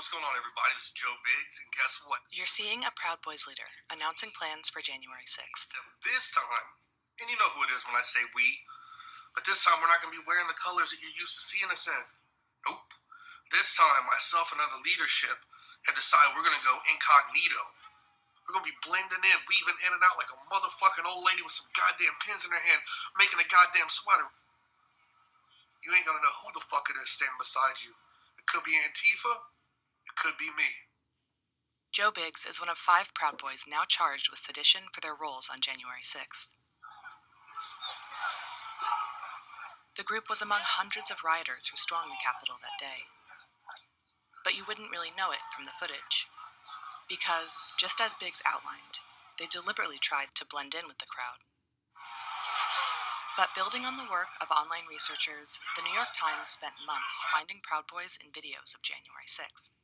what's going on, everybody? This is Joe Biggs, and guess what? You're seeing a Proud Boys leader announcing plans for January 6th. This time, and you know who it is when I say we, but this time we're not going to be wearing the colors that you're used to seeing us in. Nope. This time, myself and other leadership have decided we're going to go incognito. We're going to be blending in, weaving in and out like a motherfucking old lady with some goddamn pins in her hand, making a goddamn sweater. You ain't going to know who the fuck it is standing beside you. It could be Antifa. It could be me. Joe Biggs is one of 5 Proud Boys now charged with sedition for their roles on January 6th. The group was among hundreds of rioters who stormed the Capitol that day. But you wouldn't really know it from the footage. Because, just as Biggs outlined, they deliberately tried to blend in with the crowd. But building on the work of online researchers, the New York Times spent months finding Proud Boys in videos of January 6th.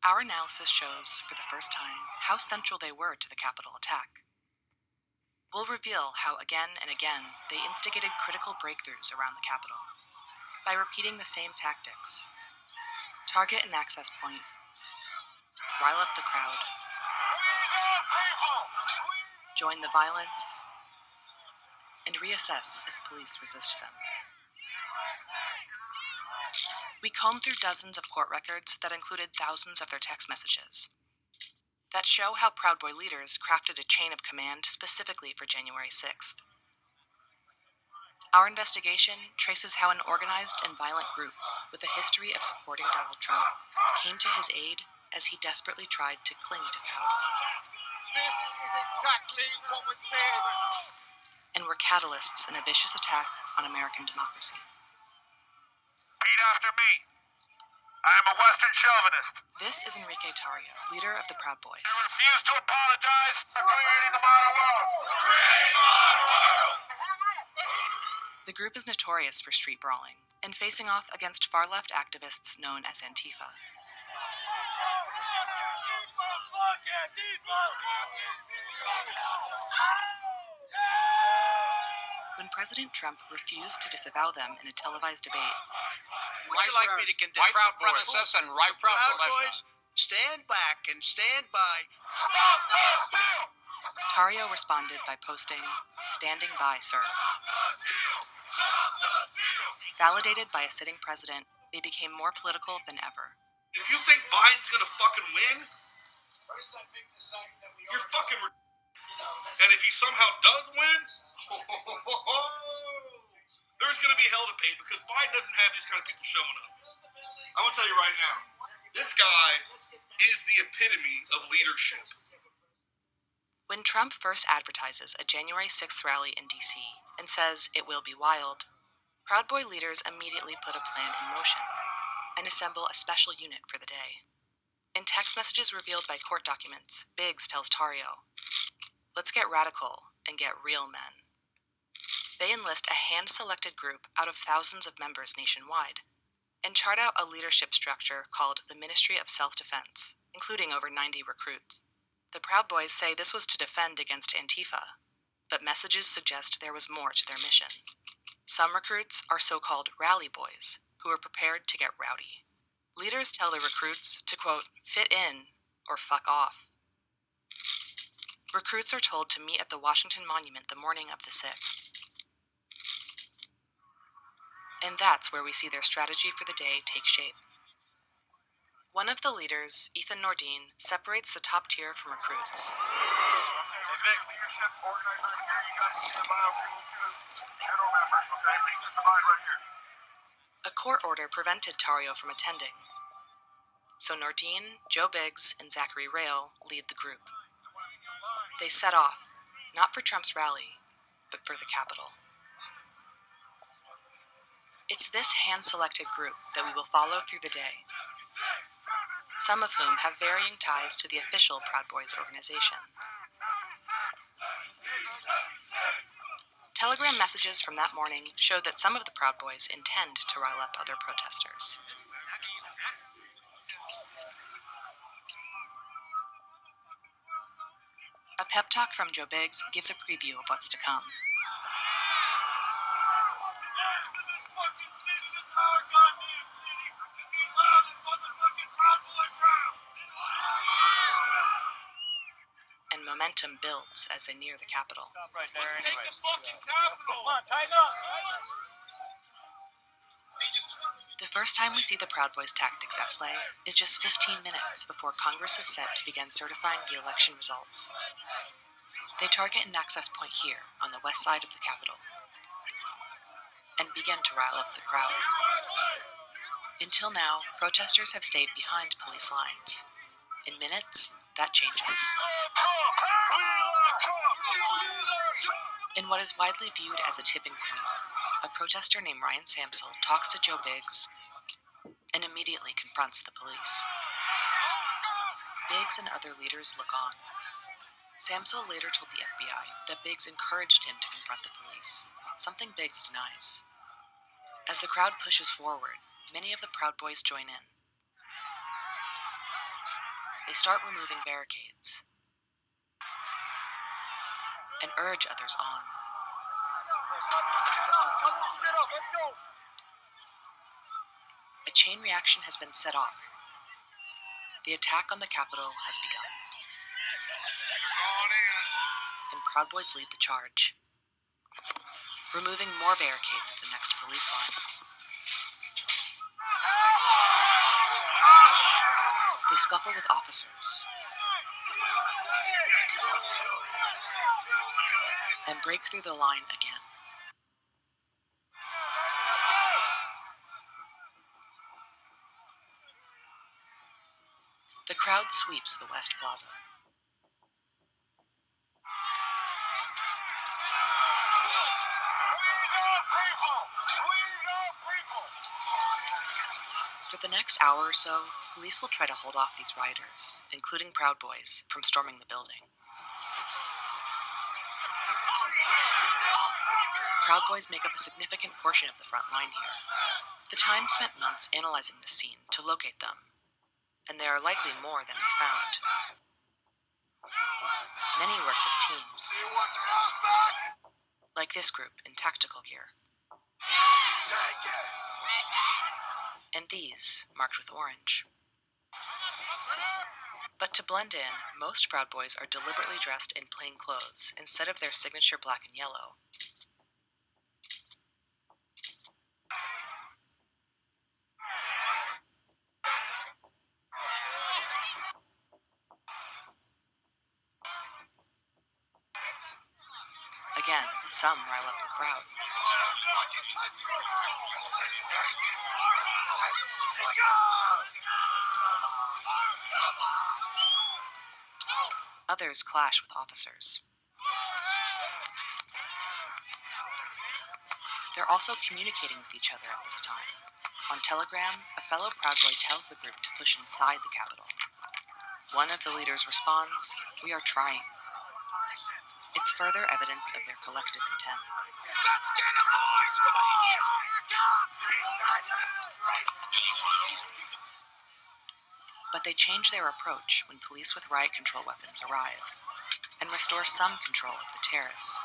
Our analysis shows, for the first time, how central they were to the Capitol attack. We'll reveal how again and again they instigated critical breakthroughs around the Capitol by repeating the same tactics. Target an access point, rile up the crowd, join the violence, and reassess if police resist them. We combed through dozens of court records that included thousands of their text messages that show how Proud Boy leaders crafted a chain of command specifically for January 6th. Our investigation traces how an organized and violent group with a history of supporting Donald Trump came to his aid as he desperately tried to cling to power. This is exactly what was feared. And were catalysts in a vicious attack on American democracy. Repeat after me. I am a Western chauvinist. This is Enrique Tarrio, leader of the Proud Boys. I refuse to apologize for creating the modern world. The group is notorious for street brawling and facing off against far-left activists known as Antifa. When President Trump refused to disavow them in a televised debate, Would you like me to condemn white supremacists and right Proud militia. Boys? Stand back and stand by. Stop the steal! Tarrio responded by posting, "Standing by, sir." Validated by a sitting president, they became more political than ever. If you think Biden's going to fucking win, you're fucking and if he somehow does win, there's going to be hell to pay because Biden doesn't have these kind of people showing up. I'm going to tell you right now, this guy is the epitome of leadership. When Trump first advertises a January 6th rally in D.C. and says it will be wild, Proud Boy leaders immediately put a plan in motion and assemble a special unit for the day. In text messages revealed by court documents, Biggs tells Tarrio, "Let's get radical and get real men." They enlist a hand-selected group out of thousands of members nationwide and chart out a leadership structure called the Ministry of Self-Defense, including over 90 recruits. The Proud Boys say this was to defend against Antifa, but messages suggest there was more to their mission. Some recruits are so-called rally boys, who are prepared to get rowdy. Leaders tell the recruits to, quote, "fit in or fuck off." Recruits are told to meet at the Washington Monument the morning of the 6th. And that's where we see their strategy for the day take shape. One of the leaders, Ethan Nordine, separates the top tier from recruits. Leadership organizer here, you guys stand by over to general members, okay? Please just divide right here. A court order prevented Tarrio from attending. So Nordine, Joe Biggs, and Zachary Rail lead the group. They set off, not for Trump's rally, but for the Capitol. It's this hand-selected group that we will follow through the day, some of whom have varying ties to the official Proud Boys organization. Telegram messages from that morning showed that some of the Proud Boys intend to rile up other protesters. A pep talk from Joe Biggs gives a preview of what's to come. momentum builds as they near the Capitol. Stop right there anyway. Come on, tighten up. The first time we see the Proud Boys' tactics at play is just 15 minutes before Congress is set to begin certifying the election results. They target an access point here on the west side of the Capitol and begin to rile up the crowd. Until now, protesters have stayed behind police lines. In minutes, that changes. In what is widely viewed as a tipping point, a protester named Ryan Samsel talks to Joe Biggs and immediately confronts the police. Biggs and other leaders look on. Samsel later told the FBI that Biggs encouraged him to confront the police, something Biggs denies. As the crowd pushes forward, many of the Proud Boys join in. They start removing barricades and urge others on. Let's go. A chain reaction has been set off. The attack on the Capitol has begun. And Proud Boys lead the charge, removing more barricades at the next police line. They scuffle with officers and break through the line again. The crowd sweeps the West Plaza. For the next hour or so, police will try to hold off these rioters, including Proud Boys, from storming the building. Proud Boys make up a significant portion of the front line here. The time spent months analyzing this scene to locate them, and there are likely more than we found. Many worked as teams, like this group in tactical gear, and these marked with orange. But to blend in, most Proud Boys are deliberately dressed in plain clothes instead of their signature black and yellow. Again, some rile up the crowd. Others clash with officers. They're also communicating with each other at this time. On Telegram, a fellow Proud Boy tells the group to push inside the Capitol. One of the leaders responds, "We are trying." It's further evidence of their collective intent. Let's get him, boys! Come on! But they change their approach when police with riot control weapons arrive and restore some control of the terrace.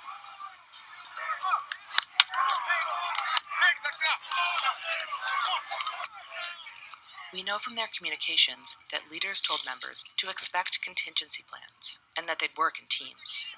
We know from their communications that leaders told members to expect contingency plans and that they'd work in teams.